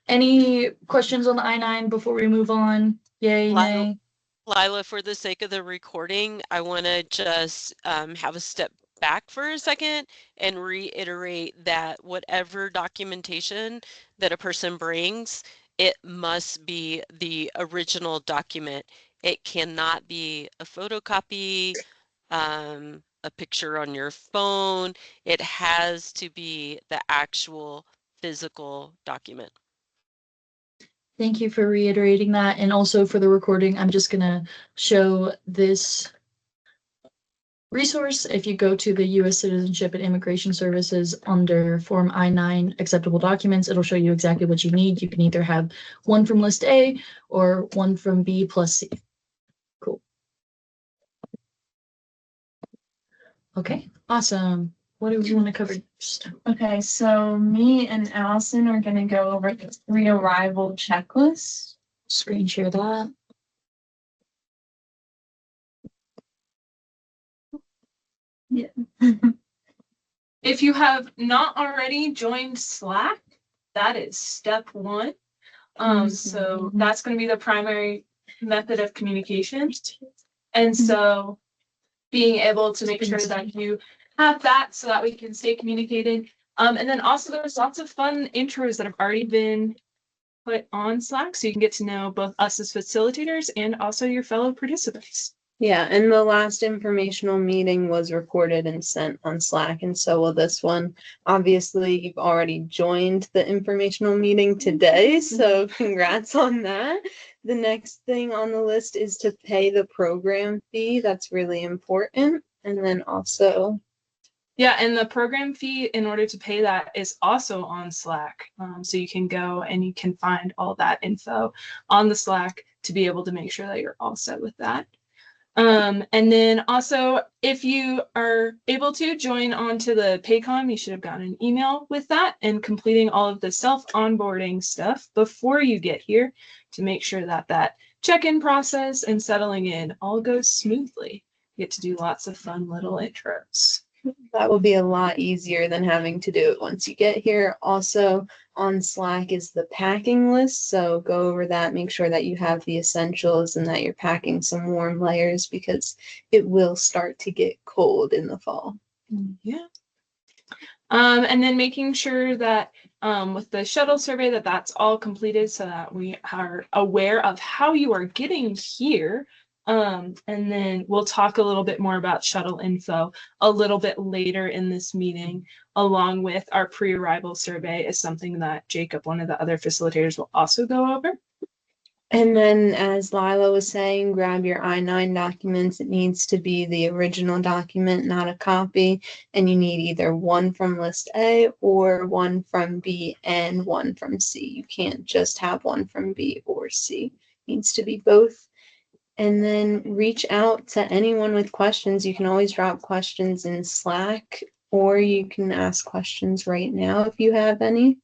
Any questions on the I-9 before we move on? Yay, nay? Lila, for the sake of the recording, I want to just have a step back for a second and reiterate that whatever documentation that a person brings, it must be the original document. It cannot be a photocopy, a picture on your phone. It has to be the actual physical document. Thank you for reiterating that. And also for the recording, I'm just gonna show this resource. If you go to the U.S. Citizenship and Immigration Services under Form I-9 acceptable documents, it'll show you exactly what you need. You can either have one from list A or one from B plus C. Cool. Okay, awesome. What do we want to cover next? Okay, so me and Allison are going to go over the pre-arrival checklist. Screen share that. Yeah. If you have not already joined Slack, that is step one. So that's going to be the primary method of communication. And so being able to make sure that you have that so that we can stay communicated. And then also there's lots of fun intros that have already been put on Slack, so you can get to know both us as facilitators and also your fellow participants. Yeah, and the last informational meeting was recorded and sent on Slack, and so will this one. Obviously, you've already joined the informational meeting today, so congrats on that. The next thing on the list is to pay the program fee. That's really important. And then also... Yeah, and the program fee, in order to pay that, is also on Slack. So you can go and you can find all that info on the Slack to be able to make sure that you're all set with that. And then also, if you are able to join onto the Paycom, you should have gotten an email with that and completing all of the self-onboarding stuff before you get here to make sure that that check-in process and settling in all goes smoothly. You get to do lots of fun little intros. That will be a lot easier than having to do it once you get here. Also on Slack is the packing list, so go over that, make sure that you have the essentials and that you're packing some warm layers because it will start to get cold in the fall. Yeah. And then making sure that with the shuttle survey that that's all completed so that we are aware of how you are getting here. And then we'll talk a little bit more about shuttle info a little bit later in this meeting, along with our pre-arrival survey is something that Jacob, one of the other facilitators, will also go over. And then, as Lila was saying, grab your I-9 documents. It needs to be the original document, not a copy. And you need either one from list A or one from B and one from C. You can't just have one from B or C. It needs to be both. And then reach out to anyone with questions. You can always drop questions in Slack, or you can ask questions right now if you have any.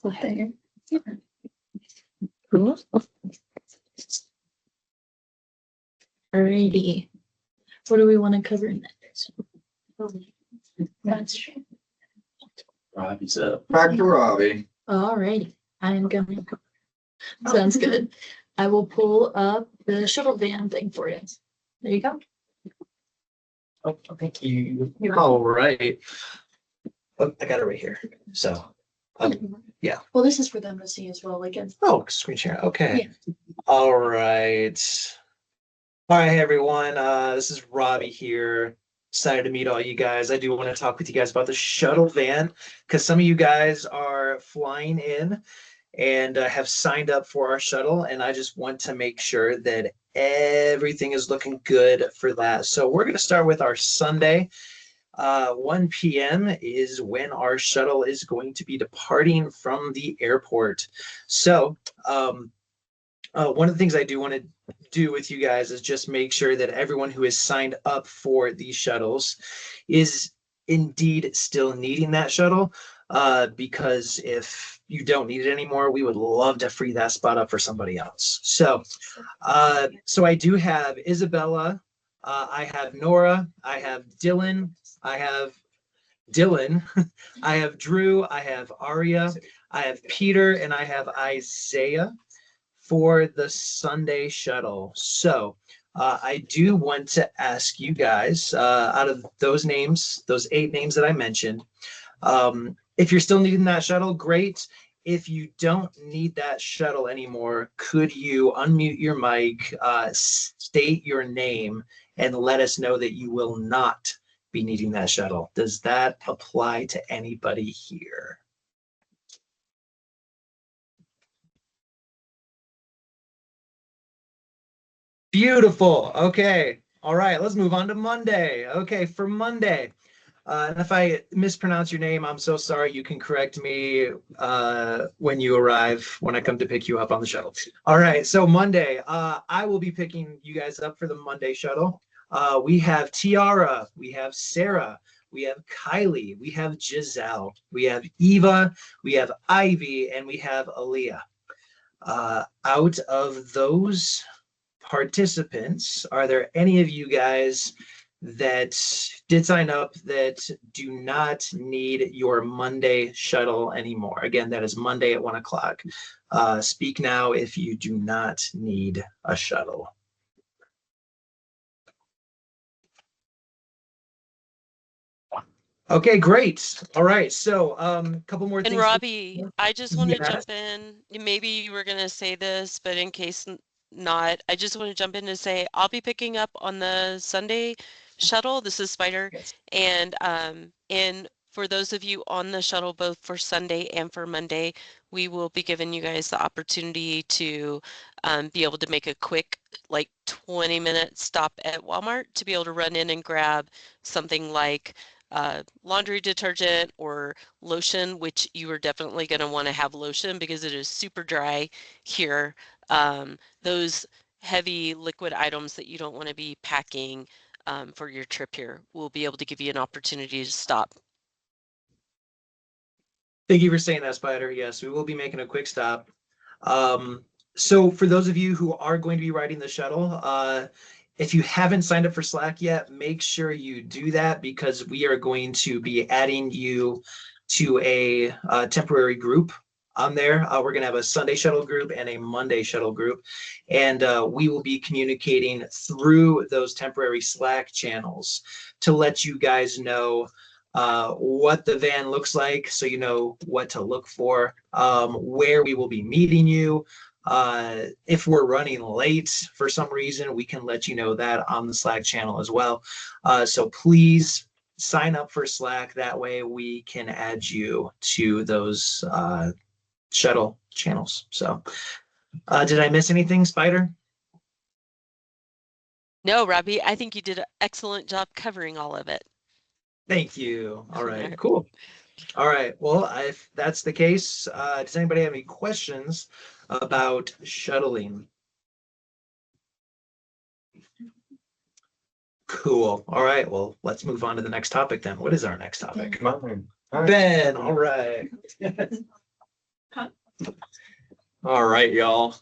There. Yeah. Cool. Alrighty. What do we want to cover next? That's true. Robbie's up. Back to Robbie. Alrighty. I am going. Sounds good. I will pull up the shuttle van thing for you. There you go. Oh, thank you. All right. Oh, I got it right here. So, yeah. Well, this is for them to see as well. Like, Oh, screen share. Okay. Yeah. All right. Hi, everyone. This is Robbie here. Excited to meet all you guys. I do want to talk with you guys about the shuttle van because some of you guys are flying in and have signed up for our shuttle, and I just want to make sure that everything is looking good for that. So we're going to start with our Sunday. 1 p.m. is when our shuttle is going to be departing from the airport. So one of the things I do want to do with you guys is just make sure that everyone who has signed up for these shuttles is indeed still needing that shuttle, because if you don't need it anymore, we would love to free that spot up for somebody else. So I do have Isabella, I have Nora, I have Dylan, I have Dylan, I have Drew, I have Aria, I have Peter, and I have Isaiah for the Sunday shuttle. So I do want to ask you guys, out of those names, those 8 names that I mentioned, if you're still needing that shuttle, great. If you don't need that shuttle anymore, could you unmute your mic, state your name, and let us know that you will not be needing that shuttle? Does that apply to anybody here? Beautiful. Okay. All right. Let's move on to Monday. Okay. For Monday, and if I mispronounce your name, I'm so sorry. You can correct me when you arrive, when I come to pick you up on the shuttle. All right. So Monday, I will be picking you guys up for the Monday shuttle. We have Tiara, we have Sarah, we have Kylie, we have Giselle, we have Eva, we have Ivy, and we have Aaliyah. Out of those participants, are there any of you guys that did sign up that do not need your Monday shuttle anymore? Again, that is Monday at 1 o'clock. Speak now if you do not need a shuttle. Okay, great. All right. So a couple more things. And Robbie, I just want to Yes. jump in. Maybe you were going to say this, but in case not, I just want to jump in to say I'll be picking up on the Sunday shuttle. This is Spider. Yes. And for those of you on the shuttle, both for Sunday and for Monday, we will be giving you guys the opportunity to be able to make a quick, like 20-minute stop at Walmart to be able to run in and grab something like laundry detergent or lotion, which you are definitely going to want to have lotion because it is super dry here. Those heavy liquid items that you don't want to be packing for your trip here will be able to give you an opportunity to stop. Thank you for saying that, Spider. Yes, we will be making a quick stop. So for those of you who are going to be riding the shuttle, if you haven't signed up for Slack yet, make sure you do that because we are going to be adding you to a temporary group on there. We're going to have a Sunday shuttle group and a Monday shuttle group, and we will be communicating through those temporary Slack channels to let you guys know what the van looks like, so you know what to look for, where we will be meeting you. If we're running late for some reason, we can let you know that on the Slack channel as well. So please sign up for Slack. That way we can add you to those shuttle channels. So did I miss anything, Spider? No, Robbie, I think you did an excellent job covering all of it. Thank you. All right, cool. All right, well, if that's the case, does anybody have any questions about shuttling? Cool. All right, well, let's move on to the next topic then. What is our next topic? Ben, all right. All right, y'all.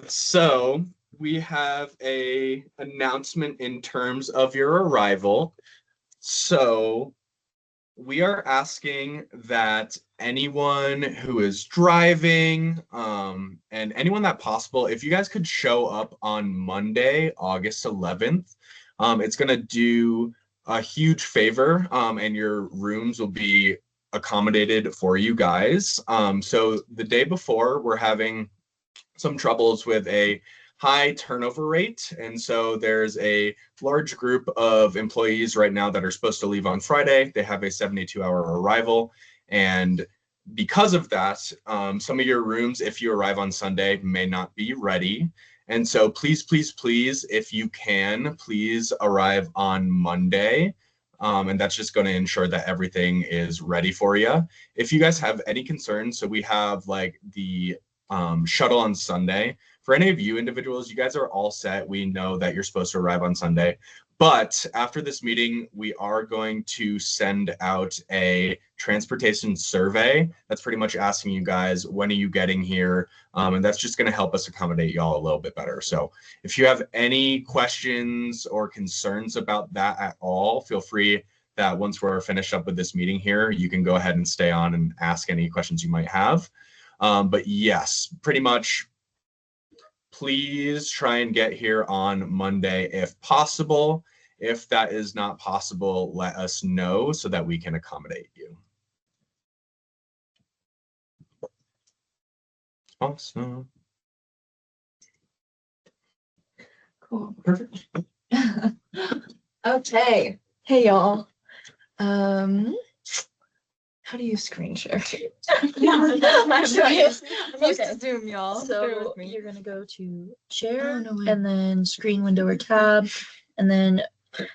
So we have a announcement in terms of your arrival. So we are asking that anyone who is driving, and anyone that possible, if you guys could show up on Monday, August 11th, it's gonna do a huge favor, and your rooms will be accommodated for you guys. So the day before, we're having some troubles with a high turnover rate. And so there's a large group of employees right now that are supposed to leave on Friday. They have a 72-hour arrival. And because of that, some of your rooms, if you arrive on Sunday, may not be ready. And so please, please, please, if you can, please arrive on Monday. And that's just going to ensure that everything is ready for you. If you guys have any concerns, so we have like the shuttle on Sunday. For any of you individuals, you guys are all set. We know that you're supposed to arrive on Sunday. But after this meeting, we are going to send out a transportation survey. That's pretty much asking you guys, when are you getting here? And that's just going to help us accommodate y'all a little bit better. So if you have any questions or concerns about that at all, feel free that once we're finished up with this meeting here, you can go ahead and stay on and ask any questions you might have. But yes, pretty much, please try and get here on Monday if possible. If that is not possible, let us know so that we can accommodate you. Awesome. Cool. Perfect. Okay. Hey y'all. How do you screen share? I'm used to Zoom, y'all. Bear So with me. you're gonna go to share Oh, no way. and then screen window or tab. And then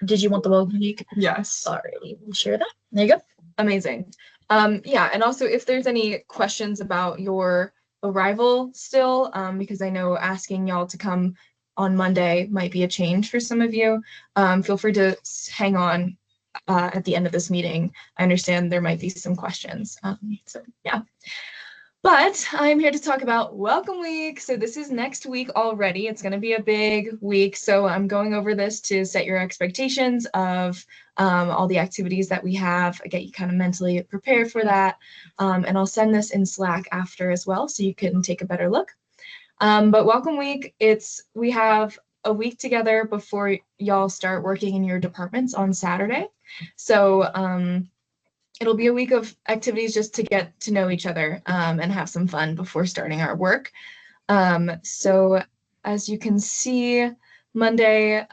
did you want the welcome week? Yes. Alrighty, we'll share that. There you go. Amazing. Yeah, and also if there's any questions about your arrival still, because I know asking y'all to come on Monday might be a change for some of you, feel free to hang on at the end of this meeting. I understand there might be some questions. So yeah. But I'm here to talk about Welcome Week. So this is next week already. It's going to be a big week. So I'm going over this to set your expectations of all the activities that we have, get you kind of mentally prepared for that. And I'll send this in Slack after as well, so you can take a better look. But Welcome Week, we have a week together before y'all start working in your departments on Saturday. So it'll be a week of activities just to get to know each other and have some fun before starting our work. So as you can see, Monday,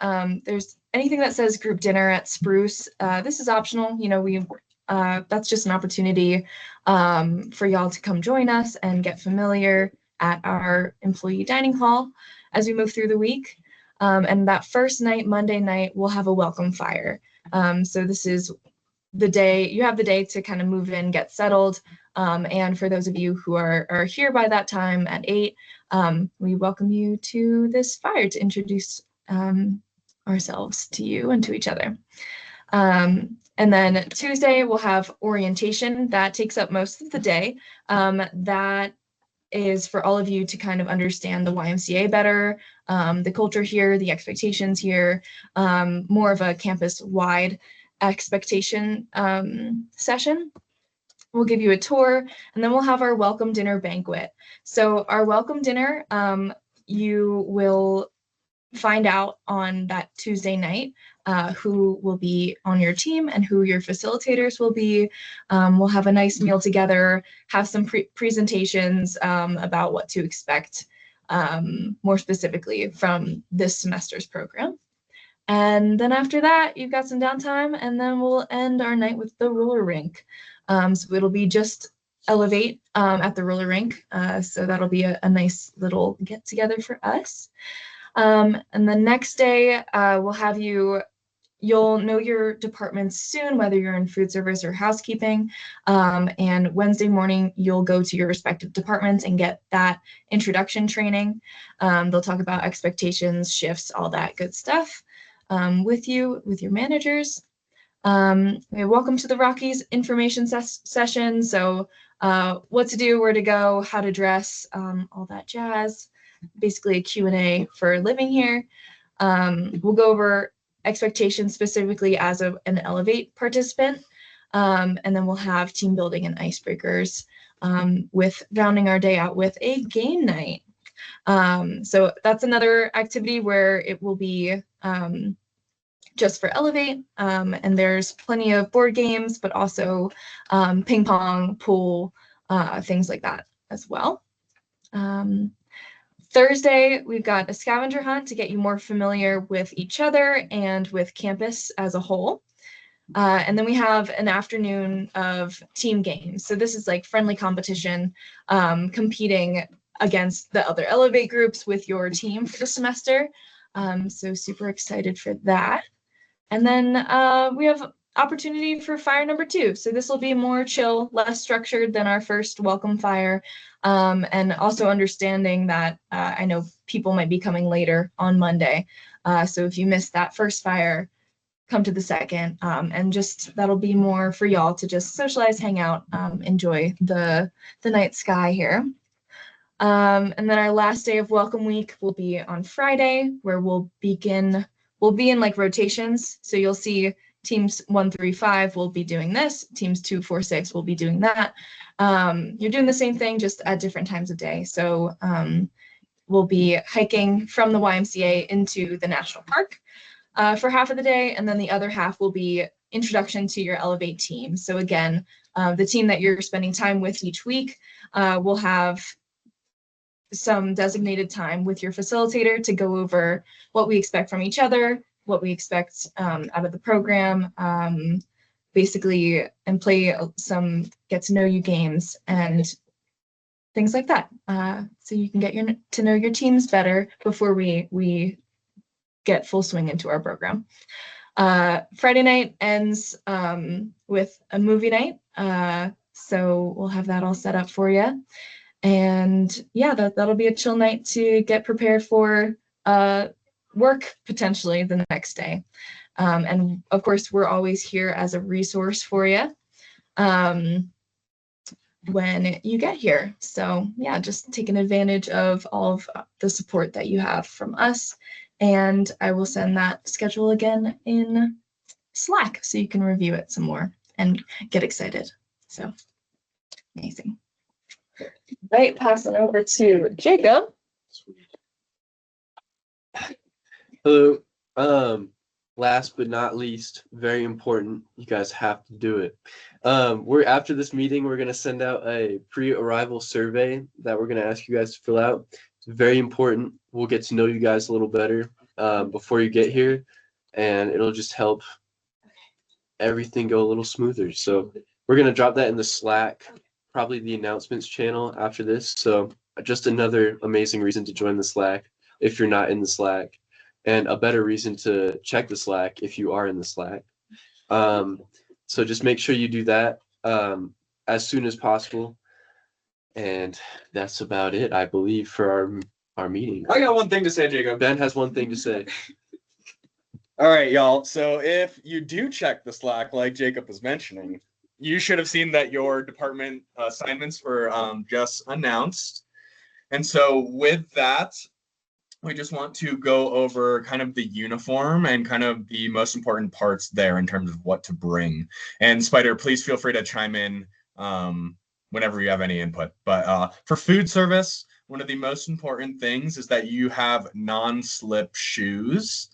there's anything that says group dinner at Spruce. This is optional. You know, that's just an opportunity for y'all to come join us and get familiar at our employee dining hall as we move through the week. And that first night, Monday night, we'll have a welcome fire. So this is the day you have the day to kind of move in, get settled. And for those of you who are here by that time at 8, we welcome you to this fire to introduce ourselves to you and to each other. And then Tuesday we'll have orientation. That takes up most of the day. That is for all of you to kind of understand the YMCA better, the culture here, the expectations here, more of a campus-wide expectation session. We'll give you a tour, and then we'll have our welcome dinner banquet. So our welcome dinner, you will find out on that Tuesday night who will be on your team and who your facilitators will be. We'll have a nice meal together, have some presentations about what to expect more specifically from this semester's program. And then after that, you've got some downtime, and then we'll end our night with the roller rink. So it'll be just Elevate at the roller rink. So that'll be a nice little get together for us. And the next day, we'll have you'll know your departments soon, whether you're in food service or housekeeping. And Wednesday morning, you'll go to your respective departments and get that introduction training. They'll talk about expectations, shifts, all that good stuff. With your managers. Welcome to the Rockies information session. So what to do, where to go, how to dress, all that jazz. Basically a Q&A for living here. We'll go over expectations specifically as an Elevate participant. And then we'll have team building and icebreakers with rounding our day out with a game night. So that's another activity where it will be just for Elevate, and there's plenty of board games, but also ping pong, pool, things like that as well. Thursday, we've got a scavenger hunt to get you more familiar with each other and with campus as a whole. And then we have an afternoon of team games. So this is like friendly competition, competing against the other Elevate groups with your team for the semester. So super excited for that. And then we have opportunity for fire number 2. So this will be more chill, less structured than our first welcome fire. And also understanding that I know people might be coming later on Monday. So if you missed that first fire, come to the second. And just that'll be more for y'all to just socialize, hang out, enjoy the night sky here. And then our last day of welcome week will be on Friday, where we'll be in like rotations. So you'll see teams 1 through 5 will be doing this, teams 2, 4, 6 will be doing that. You're doing the same thing, just at different times of day. So we'll be hiking from the YMCA into the national park for half of the day, and then the other half will be introduction to your Elevate team. So again, the team that you're spending time with each week will have some designated time with your facilitator to go over what we expect from each other, what we expect out of the program, basically, and play some get to know you games and things like that. So you can get to know your teams better before we get full swing into our program. Friday night ends with a movie night. So we'll have that all set up for you. And yeah, that'll be a chill night to get prepared for work potentially the next day. And of course, we're always here as a resource for you when you get here. So yeah, just taking advantage of all of the support that you have from us. And I will send that schedule again in Slack so you can review it some more and get excited. So amazing. Right, passing over to Jacob. Hello. Last but not least, very important, you guys have to do it. After this meeting, we're gonna send out a pre-arrival survey that we're gonna ask you guys to fill out. It's very important. We'll get to know you guys a little better before you get here, and it'll just help everything go a little smoother. So we're gonna drop that in the Slack, probably the announcements channel after this. So just another amazing reason to join the Slack if you're not in the Slack, and a better reason to check the Slack if you are in the Slack. So just make sure you do that as soon as possible. And that's about it, I believe, for our meeting. I got one thing to say, Jacob. Ben has one thing to say. All right, y'all. So if you do check the Slack, like Jacob was mentioning, you should have seen that your department assignments were just announced. And so with that, we just want to go over kind of the uniform and kind of the most important parts there in terms of what to bring. And Spider, please feel free to chime in whenever you have any input. But for food service, one of the most important things is that you have non-slip shoes.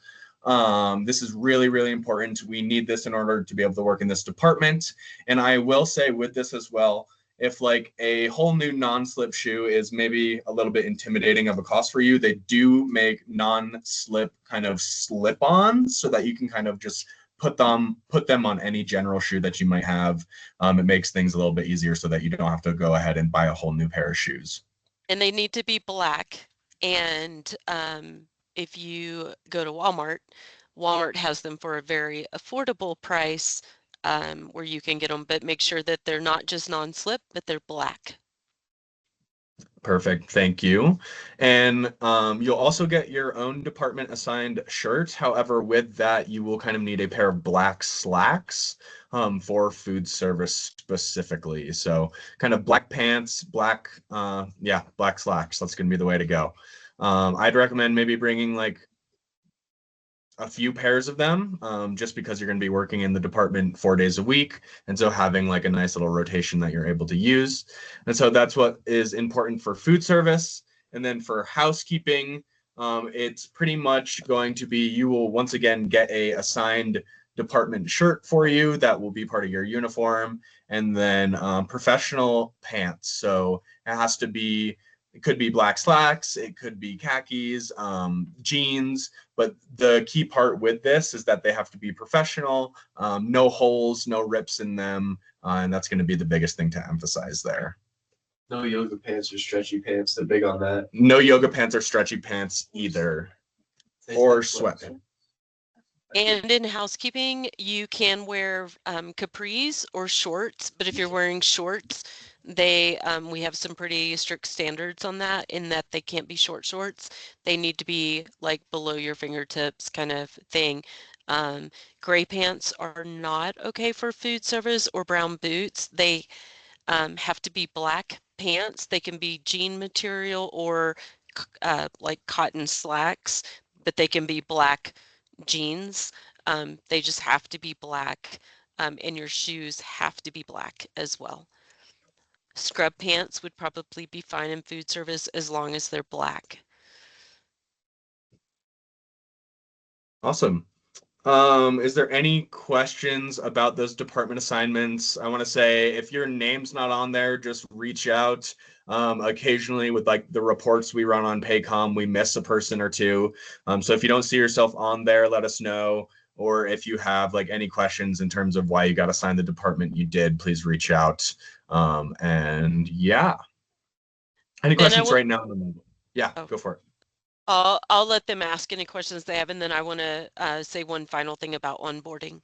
This is really, really important. We need this in order to be able to work in this department. And I will say with this as well, if like a whole new non-slip shoe is maybe a little bit intimidating of a cost for you, they do make non-slip kind of slip-ons so that you can kind of just put them on any general shoe that you might have. It makes things a little bit easier so that you don't have to go ahead and buy a whole new pair of shoes. And they need to be black. And if you go to Walmart has them for a very affordable price where you can get them, but make sure that they're not just non-slip, but they're black. Perfect, thank you. And you'll also get your own department assigned shirt. However, with that, you will kind of need a pair of black slacks for food service specifically. So kind of black pants, black slacks. That's gonna be the way to go. I'd recommend maybe bringing like a few pairs of them just because you're going to be working in the department 4 days a week. And so having like a nice little rotation that you're able to use. And so that's what is important for food service. And then for housekeeping, it's pretty much going to be, you will once again get a assigned department shirt for you that will be part of your uniform, and then professional pants. So it has to be, it could be black slacks, it could be khakis, jeans, but the key part with this is that they have to be professional, no holes, no rips in them, and that's going to be the biggest thing to emphasize there. No yoga pants or stretchy pants, they're big on that. No yoga pants or stretchy pants either, or sweatpants. And in housekeeping, you can wear capris or shorts, but if you're wearing shorts, we have some pretty strict standards on that, in that they can't be short shorts. They need to be like below your fingertips kind of thing. Gray pants are not okay for food service, or brown boots. They have to be black pants. They can be jean material or like cotton slacks, but they can be black jeans. They just have to be black, and your shoes have to be black as well. Scrub pants would probably be fine in food service as long as they're black. Awesome. Is there any questions about those department assignments? I want to say if your name's not on there, just reach out. Occasionally with like the reports we run on Paycom, we miss a person or two. So if you don't see yourself on there, let us know. Or if you have like any questions in terms of why you got assigned the department you did, please reach out. And yeah. Any questions right now? Yeah, go for it. I'll let them ask any questions they have, and then I want to say one final thing about onboarding.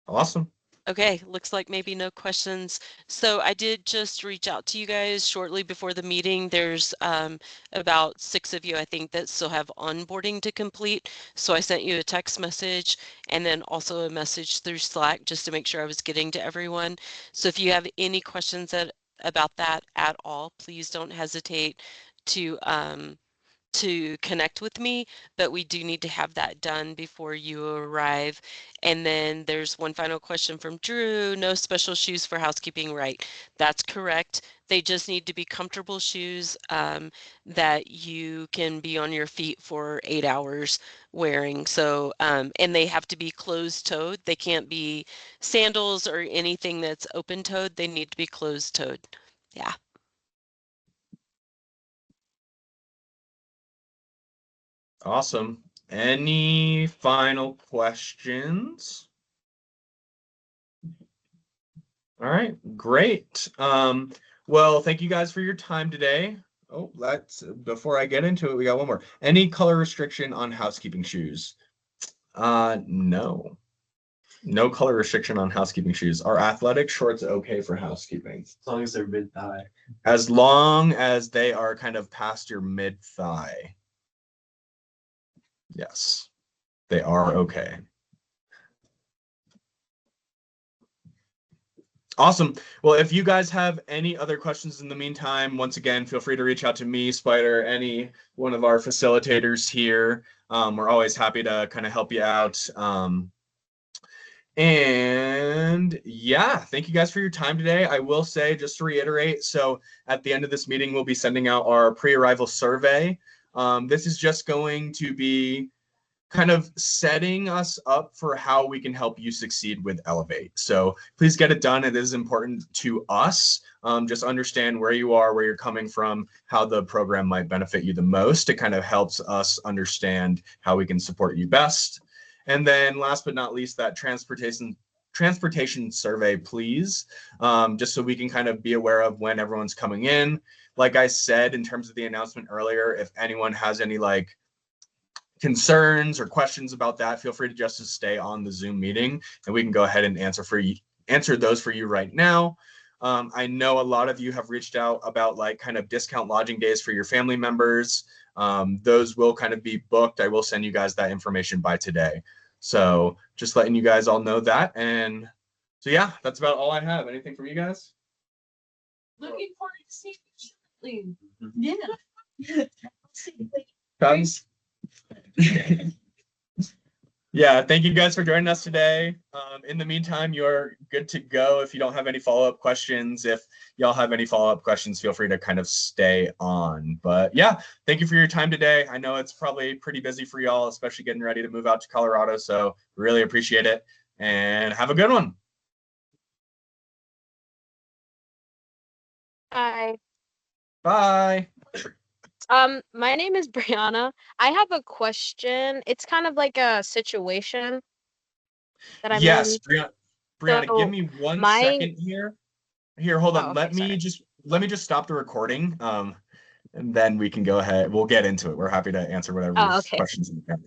Awesome. Okay, looks like maybe no questions. So I did just reach out to you guys shortly before the meeting. There's about 6 of you, I think, that still have onboarding to complete. So I sent you a text message and then also a message through Slack just to make sure I was getting to everyone. So if you have any questions about that at all, please don't hesitate to connect with me, but we do need to have that done before you arrive. And then there's one final question from Drew. No special shoes for housekeeping, right? That's correct. They just need to be comfortable shoes that you can be on your feet for 8 hours wearing. So, and they have to be closed-toed. They can't be sandals or anything that's open-toed. They need to be closed-toed. Yeah. Awesome. Any final questions? All right, great. Well, thank you guys for your time today. Oh, before I get into it, we got one more. Any color restriction on housekeeping shoes? No. No color restriction on housekeeping shoes. Are athletic shorts okay for housekeeping? As long as they're mid-thigh. As long as they are kind of past your mid-thigh. Yes, they are okay. Awesome. Well, if you guys have any other questions in the meantime, once again, feel free to reach out to me, Spider, any one of our facilitators here. We're always happy to kind of help you out. And yeah, thank you guys for your time today. I will say, just to reiterate, so at the end of this meeting, we'll be sending out our pre-arrival survey. This is just going to be kind of setting us up for how we can help you succeed with Elevate. So please get it done. It is important to us. Just understand where you are, where you're coming from, how the program might benefit you the most. It kind of helps us understand how we can support you best. And then last but not least, that transportation survey, please, just so we can kind of be aware of when everyone's coming in. Like I said, in terms of the announcement earlier, if anyone has any like concerns or questions about that, feel free to just stay on the Zoom meeting and we can go ahead and answer those for you right now. I know a lot of you have reached out about like kind of discount lodging days for your family members. Those will kind of be booked. I will send you guys that information by today. So just letting you guys all know that. And so, yeah, that's about all I have. Anything from you guys? Looking forward to seeing you shortly. Yeah. Thanks. Yeah, thank you guys for joining us today. In the meantime, you're good to go. If you don't have any follow-up questions, if y'all have any follow-up questions, feel free to kind of stay on. But yeah, thank you for your time today. I know it's probably pretty busy for y'all, especially getting ready to move out to Colorado. So really appreciate it and have a good one. Hi. Bye. My name is Brianna. I have a question. It's kind of like a situation that I'm Yes, in. Brianna, So give me one second here. Here, hold on. Oh, okay, Let me just stop the recording. And then we can go ahead. We'll get into it. We're happy to answer whatever Oh, okay. questions you have.